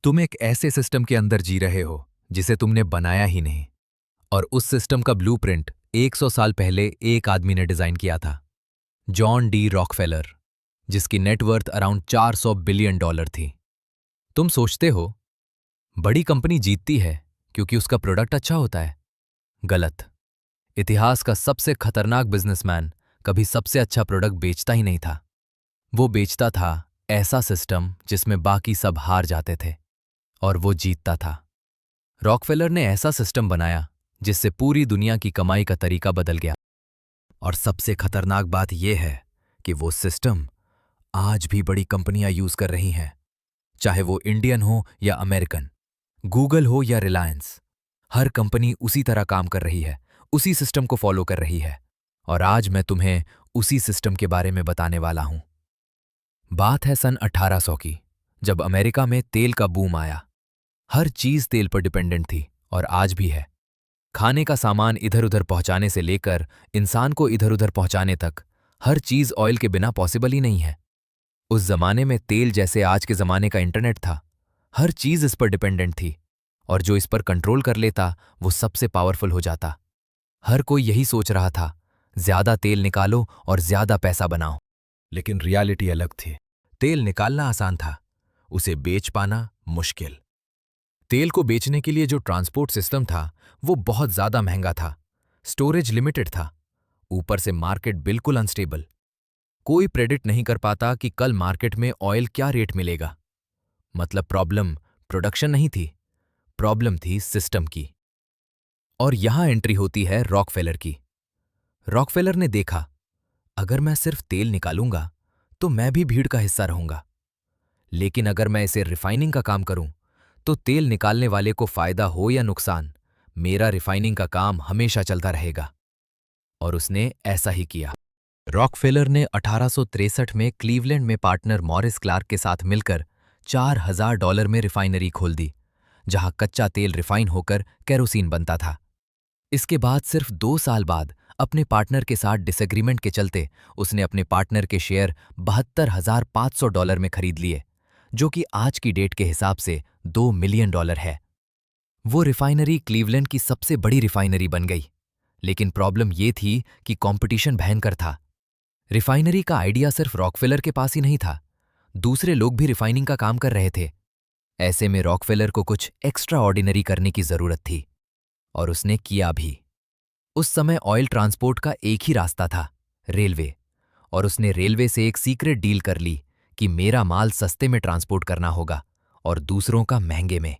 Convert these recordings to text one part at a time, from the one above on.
तुम एक ऐसे सिस्टम के अंदर जी रहे हो जिसे तुमने बनाया ही नहीं, और उस सिस्टम का ब्लूप्रिंट 100 साल पहले एक आदमी ने डिजाइन किया था, जॉन डी रॉकफेलर, जिसकी नेटवर्थ अराउंड $400 बिलियन थी। तुम सोचते हो बड़ी कंपनी जीतती है क्योंकि उसका प्रोडक्ट अच्छा होता है। गलत। इतिहास का सबसे खतरनाक बिजनेसमैन कभी सबसे अच्छा प्रोडक्ट बेचता ही नहीं था। वो बेचता था ऐसा सिस्टम जिसमें बाकी सब हार जाते थे और वो जीतता था। रॉकफेलर ने ऐसा सिस्टम बनाया जिससे पूरी दुनिया की कमाई का तरीका बदल गया। और सबसे खतरनाक बात यह है कि वो सिस्टम आज भी बड़ी कंपनियां यूज कर रही हैं, चाहे वो इंडियन हो या अमेरिकन, गूगल हो या रिलायंस। हर कंपनी उसी तरह काम कर रही है, उसी सिस्टम को फॉलो कर रही है। और आज मैं तुम्हें उसी सिस्टम के बारे में बताने वाला हूं। बात है सन 1800 की, जब अमेरिका में तेल का बूम आया। हर चीज तेल पर डिपेंडेंट थी और आज भी है। खाने का सामान इधर उधर पहुंचाने से लेकर इंसान को इधर उधर पहुंचाने तक हर चीज ऑयल के बिना पॉसिबल ही नहीं है। उस जमाने में तेल जैसे आज के जमाने का इंटरनेट था। हर चीज इस पर डिपेंडेंट थी, और जो इस पर कंट्रोल कर लेता वो सबसे पावरफुल हो जाता। हर कोई यही सोच रहा था, ज्यादा तेल निकालो और ज्यादा पैसा बनाओ। लेकिन रियलिटी अलग थी। तेल निकालना आसान था, उसे बेच पाना मुश्किल। तेल को बेचने के लिए जो ट्रांसपोर्ट सिस्टम था वो बहुत ज्यादा महंगा था, स्टोरेज लिमिटेड था, ऊपर से मार्केट बिल्कुल अनस्टेबल। कोई प्रेडिक्ट नहीं कर पाता कि कल मार्केट में ऑयल क्या रेट मिलेगा। मतलब प्रॉब्लम प्रोडक्शन नहीं थी, प्रॉब्लम थी सिस्टम की। और यहां एंट्री होती है रॉकफेलर की। रॉकफेलर ने देखा, अगर मैं सिर्फ तेल निकालूंगा तो मैं भी भीड़ का हिस्सा रहूंगा, लेकिन अगर मैं इसे रिफाइनिंग का काम करूं तो तेल निकालने वाले को फायदा हो या नुकसान, मेरा रिफाइनिंग का काम हमेशा चलता रहेगा। और उसने ऐसा ही किया। रॉकफेलर ने 1863 में क्लीवलैंड में पार्टनर मॉरिस क्लार्क के साथ मिलकर $4000 में रिफाइनरी खोल दी, जहां कच्चा तेल रिफाइन होकर केरोसिन बनता था। इसके बाद सिर्फ 2 साल बाद अपने पार्टनर के साथ डिसएग्रीमेंट के चलते उसने अपने पार्टनर के शेयर $72,500 में खरीद लिए, जो कि आज की डेट के हिसाब से $2 मिलियन है। वो रिफाइनरी क्लीवलैंड की सबसे बड़ी रिफाइनरी बन गई। लेकिन प्रॉब्लम ये थी कि कंपटीशन भयंकर था। रिफाइनरी का आइडिया सिर्फ रॉकफेलर के पास ही नहीं था, दूसरे लोग भी रिफाइनिंग का काम कर रहे थे। ऐसे में रॉकफेलर को कुछ एक्स्ट्रा ऑर्डिनरी करने की जरूरत थी, और उसने किया भी। उस समय ऑयल ट्रांसपोर्ट का एक ही रास्ता था, रेलवे। और उसने रेलवे से एक सीक्रेट डील कर ली कि मेरा माल सस्ते में ट्रांसपोर्ट करना होगा और दूसरों का महंगे में।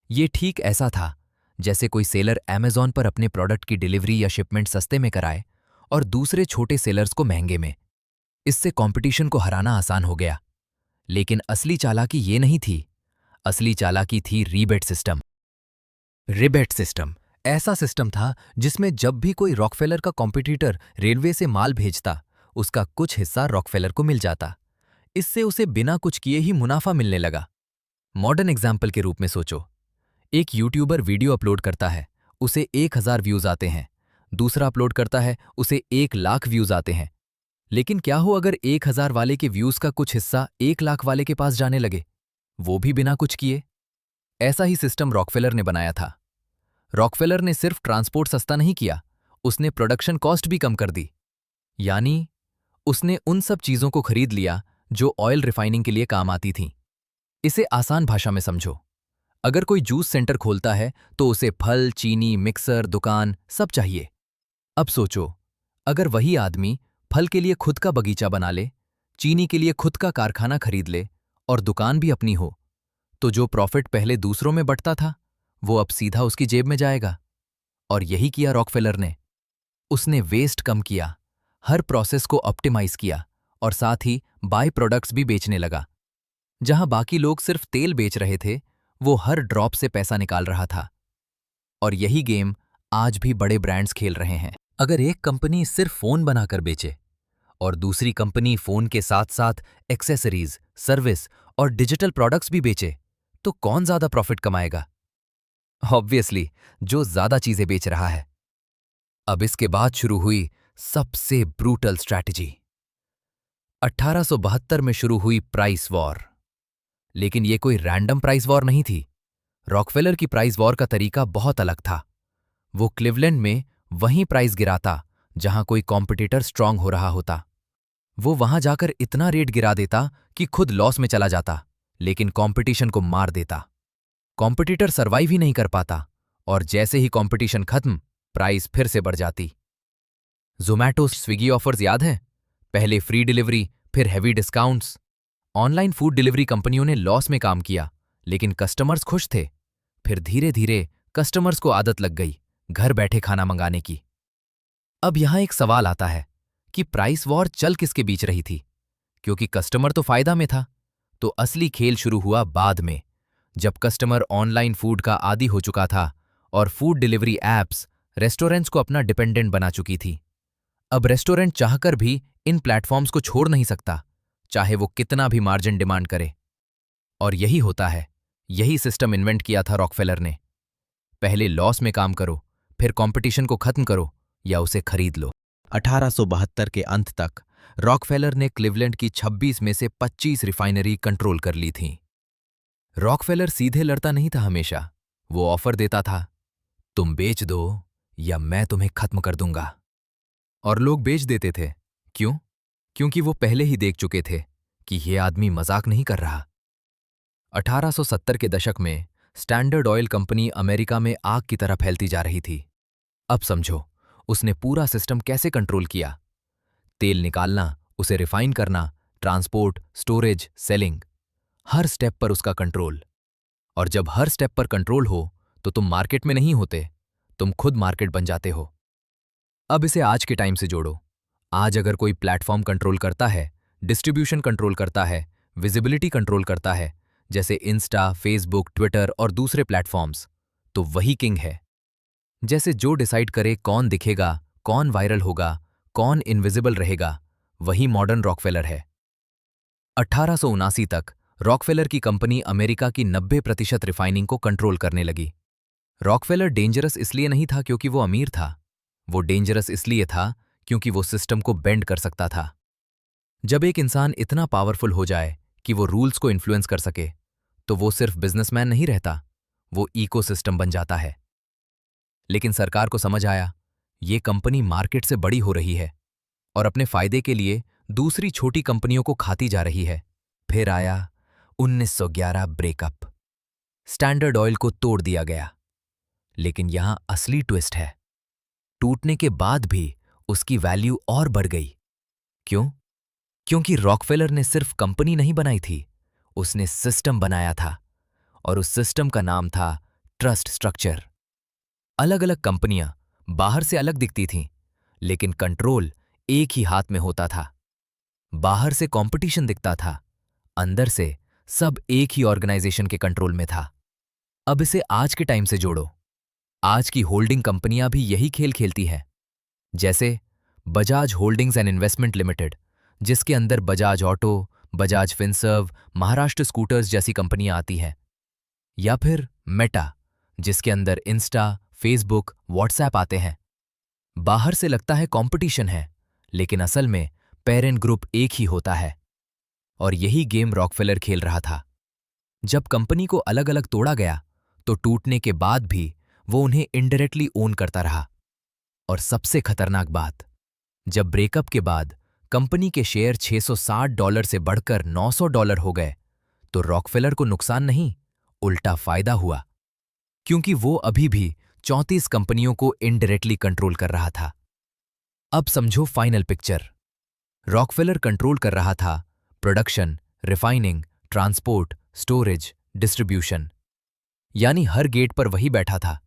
ये ठीक ऐसा था जैसे कोई सेलर अमेज़न पर अपने प्रोडक्ट की डिलीवरी या शिपमेंट सस्ते में कराए और दूसरे छोटे सेलर्स को महंगे में। इससे कंपटीशन को हराना आसान हो गया। लेकिन असली चालाकी ये नहीं थी। असली चालाकी थी रीबेट सिस्टम। रिबेट सिस्टम ऐसा सिस्टम था जिसमें जब भी कोई रॉकफेलर का कॉम्पिटिटर रेलवे से माल भेजता, उसका कुछ हिस्सा रॉकफेलर को मिल जाता। इससे उसे बिना कुछ किए ही मुनाफा मिलने लगा। मॉडर्न एग्जाम्पल के रूप में सोचो, एक यूट्यूबर वीडियो अपलोड करता है, उसे 1000 व्यूज आते हैं। दूसरा अपलोड करता है, उसे 1 लाख व्यूज आते हैं। लेकिन क्या हो अगर 1000 वाले के व्यूज का कुछ हिस्सा 1 लाख वाले के पास जाने लगे, वो भी बिना कुछ किए? ऐसा ही सिस्टम रॉकफेलर ने बनाया था। रॉकफेलर ने सिर्फ ट्रांसपोर्ट सस्ता नहीं किया, उसने प्रोडक्शन कॉस्ट भी कम कर दी। यानी उसने उन सब चीजों को खरीद लिया जो ऑयल रिफाइनिंग के लिए काम आती थीं। इसे आसान भाषा में समझो, अगर कोई जूस सेंटर खोलता है तो उसे फल, चीनी, मिक्सर, दुकान सब चाहिए। अब सोचो, अगर वही आदमी फल के लिए खुद का बगीचा बना ले, चीनी के लिए खुद का कारखाना खरीद ले और दुकान भी अपनी हो, तो जो प्रॉफिट पहले दूसरों में बंटता था वो अब सीधा उसकी जेब में जाएगा। और यही किया रॉकफेलर ने। उसने वेस्ट कम किया, हर प्रोसेस को ऑप्टिमाइज किया और साथ ही बाय प्रोडक्ट्स भी बेचने लगा। जहां बाकी लोग सिर्फ तेल बेच रहे थे, वो हर ड्रॉप से पैसा निकाल रहा था। और यही गेम आज भी बड़े ब्रांड्स खेल रहे हैं। अगर एक कंपनी सिर्फ फोन बनाकर बेचे और दूसरी कंपनी फोन के साथ साथ एक्सेसरीज, सर्विस और डिजिटल प्रोडक्ट्स भी बेचे, तो कौन ज्यादा प्रॉफिट कमाएगा? ऑब्वियसली जो ज्यादा चीजें बेच रहा है। अब इसके बाद शुरू हुई सबसे ब्रूटल स्ट्रैटेजी। 1872 में शुरू हुई प्राइस वॉर। लेकिन ये कोई रैंडम प्राइस वॉर नहीं थी। रॉकफेलर की प्राइस वॉर का तरीका बहुत अलग था। वो क्लिवलैंड में वहीं प्राइस गिराता जहां कोई कॉम्पिटिटर स्ट्रांग हो रहा होता। वो वहां जाकर इतना रेट गिरा देता कि खुद लॉस में चला जाता, लेकिन कंपटीशन को मार देता। कॉम्पिटिटर सर्वाइव ही नहीं कर पाता, और जैसे ही कंपटीशन खत्म, प्राइस फिर से बढ़ जाती। ज़ोमैटो स्विगी ऑफर्स याद है? पहले फ्री डिलीवरी, फिर heavy discounts. Online food delivery कंपनियों ने लॉस में काम किया, लेकिन कस्टमर्स खुश थे। फिर धीरे धीरे कस्टमर्स को आदत लग गई घर बैठे खाना मंगाने की। अब यहां एक सवाल आता है कि प्राइस वॉर चल किसके बीच रही थी? क्योंकि कस्टमर तो फायदा में था। तो असली खेल शुरू हुआ बाद में, जब कस्टमर ऑनलाइन फूड का आदी हो चुका था और फूड डिलीवरी एप्स रेस्टोरेंट्स को अपना डिपेंडेंट बना चुकी थी। अब रेस्टोरेंट चाहकर भी इन प्लेटफॉर्म्स को छोड़ नहीं सकता, चाहे वो कितना भी मार्जिन डिमांड करे। और यही होता है, यही सिस्टम इन्वेंट किया था रॉकफेलर ने। पहले लॉस में काम करो, फिर कंपटीशन को खत्म करो या उसे खरीद लो। 1872 के अंत तक रॉकफेलर ने क्लिवलैंड की 26 में से 25 रिफाइनरी कंट्रोल कर ली थी। रॉकफेलर सीधे लड़ता नहीं था हमेशा। वो ऑफर देता था, तुम बेच दो या मैं तुम्हें खत्म कर दूंगा। और लोग बेच देते थे। क्यों? क्योंकि वो पहले ही देख चुके थे कि ये आदमी मजाक नहीं कर रहा। 1870 के दशक में स्टैंडर्ड ऑयल कंपनी अमेरिका में आग की तरह फैलती जा रही थी। अब समझो, उसने पूरा सिस्टम कैसे कंट्रोल किया। तेल निकालना, उसे रिफाइन करना, ट्रांसपोर्ट, स्टोरेज, सेलिंग, हर स्टेप पर उसका कंट्रोल। और जब हर स्टेप पर कंट्रोल हो तो तुम मार्केट में नहीं होते, तुम खुद मार्केट बन जाते हो। अब इसे आज के टाइम से जोड़ो। आज अगर कोई प्लेटफॉर्म कंट्रोल करता है, डिस्ट्रीब्यूशन कंट्रोल करता है, विजिबिलिटी कंट्रोल करता है, जैसे इंस्टा, फेसबुक, ट्विटर और दूसरे प्लेटफॉर्म्स, तो वही किंग है। जैसे जो डिसाइड करे कौन दिखेगा, कौन वायरल होगा, कौन इनविजिबल रहेगा, वही मॉडर्न रॉकफेलर है। 1879 तक रॉकफेलर की कंपनी अमेरिका की 90% रिफाइनिंग को कंट्रोल करने लगी। रॉकफेलर डेंजरस इसलिए नहीं था क्योंकि वो अमीर था, वो डेंजरस इसलिए था क्योंकि वो सिस्टम को बेंड कर सकता था। जब एक इंसान इतना पावरफुल हो जाए कि वो रूल्स को इन्फ्लुएंस कर सके, तो वो सिर्फ बिजनेसमैन नहीं रहता, वो इकोसिस्टम बन जाता है। लेकिन सरकार को समझ आया, ये कंपनी मार्केट से बड़ी हो रही है और अपने फायदे के लिए दूसरी छोटी कंपनियों को खाती जा रही है। फिर आया 1911 ब्रेकअप। स्टैंडर्ड ऑयल को तोड़ दिया गया। लेकिन यहां असली ट्विस्ट है, टूटने के बाद भी उसकी वैल्यू और बढ़ गई। क्यों? क्योंकि रॉकफेलर ने सिर्फ कंपनी नहीं बनाई थी, उसने सिस्टम बनाया था, और उस सिस्टम का नाम था ट्रस्ट स्ट्रक्चर। अलग अलग कंपनियां बाहर से अलग दिखती थीं, लेकिन कंट्रोल एक ही हाथ में होता था। बाहर से कंपटीशन दिखता था, अंदर से सब एक ही ऑर्गेनाइजेशन के कंट्रोल में था। अब इसे आज के टाइम से जोड़ो। आज की होल्डिंग कंपनियां भी यही खेल खेलती हैं। जैसे Bajaj holdings and investment limited, जिसके अंदर Bajaj auto, Bajaj Finserv, Maharashtra scooters जैसी कंपनियां आती हैं। या फिर मेटा, जिसके अंदर इंस्टा, फेसबुक, व्हाट्सएप आते हैं। बाहर से लगता है कंपटीशन है, लेकिन असल में पेरेंट ग्रुप एक ही होता है। और यही गेम रॉकफेलर खेल रहा था। जब कंपनी को अलग अलग तोड़ा गया, तो टूटने के बाद भी वो उन्हें इनडायरेक्टली ओन करता रहा। और सबसे खतरनाक बात, जब ब्रेकअप के बाद कंपनी के शेयर $660 से बढ़कर $900 हो गए, तो रॉकफेलर को नुकसान नहीं, उल्टा फायदा हुआ, क्योंकि वो अभी भी 34 कंपनियों को इनडायरेक्टली कंट्रोल कर रहा था। अब समझो फाइनल पिक्चर। रॉकफेलर कंट्रोल कर रहा था production, refining, transport, storage, distribution. यानी हर गेट पर वही बैठा था।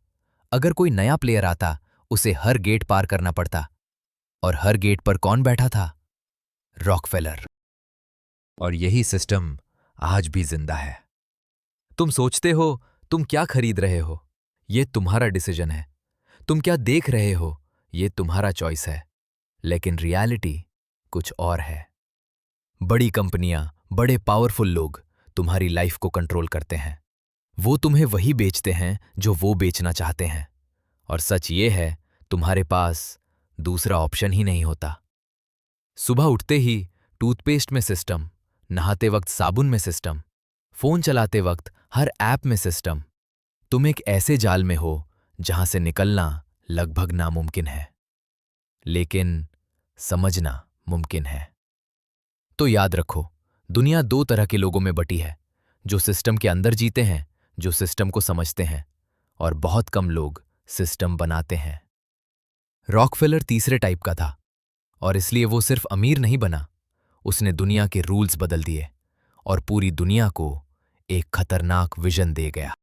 अगर कोई नया प्लेयर आता, उसे हर गेट पार करना पड़ता। और हर गेट पर कौन बैठा था? रॉकफेलर। और यही सिस्टम आज भी जिंदा है। तुम सोचते हो तुम क्या खरीद रहे हो, ये तुम्हारा डिसीजन है। तुम क्या देख रहे हो, ये तुम्हारा चॉइस है। लेकिन रियलिटी कुछ और है। बड़ी कंपनियां, बड़े पावरफुल लोग तुम्हारी लाइफ को कंट्रोल करते हैं। वो तुम्हें वही बेचते हैं जो वो बेचना चाहते हैं। और सच ये है, तुम्हारे पास दूसरा ऑप्शन ही नहीं होता। सुबह उठते ही टूथपेस्ट में सिस्टम, नहाते वक्त साबुन में सिस्टम, फोन चलाते वक्त हर ऐप में सिस्टम। तुम एक ऐसे जाल में हो जहां से निकलना लगभग नामुमकिन है, लेकिन समझना मुमकिन है। तो याद रखो, दुनिया दो तरह के लोगों में बटी है, जो सिस्टम के अंदर जीते हैं, जो सिस्टम को समझते हैं, और बहुत कम लोग सिस्टम बनाते हैं। रॉकफेलर तीसरे टाइप का था, और इसलिए वो सिर्फ अमीर नहीं बना, उसने दुनिया के रूल्स बदल दिए और पूरी दुनिया को एक खतरनाक विजन दे गया।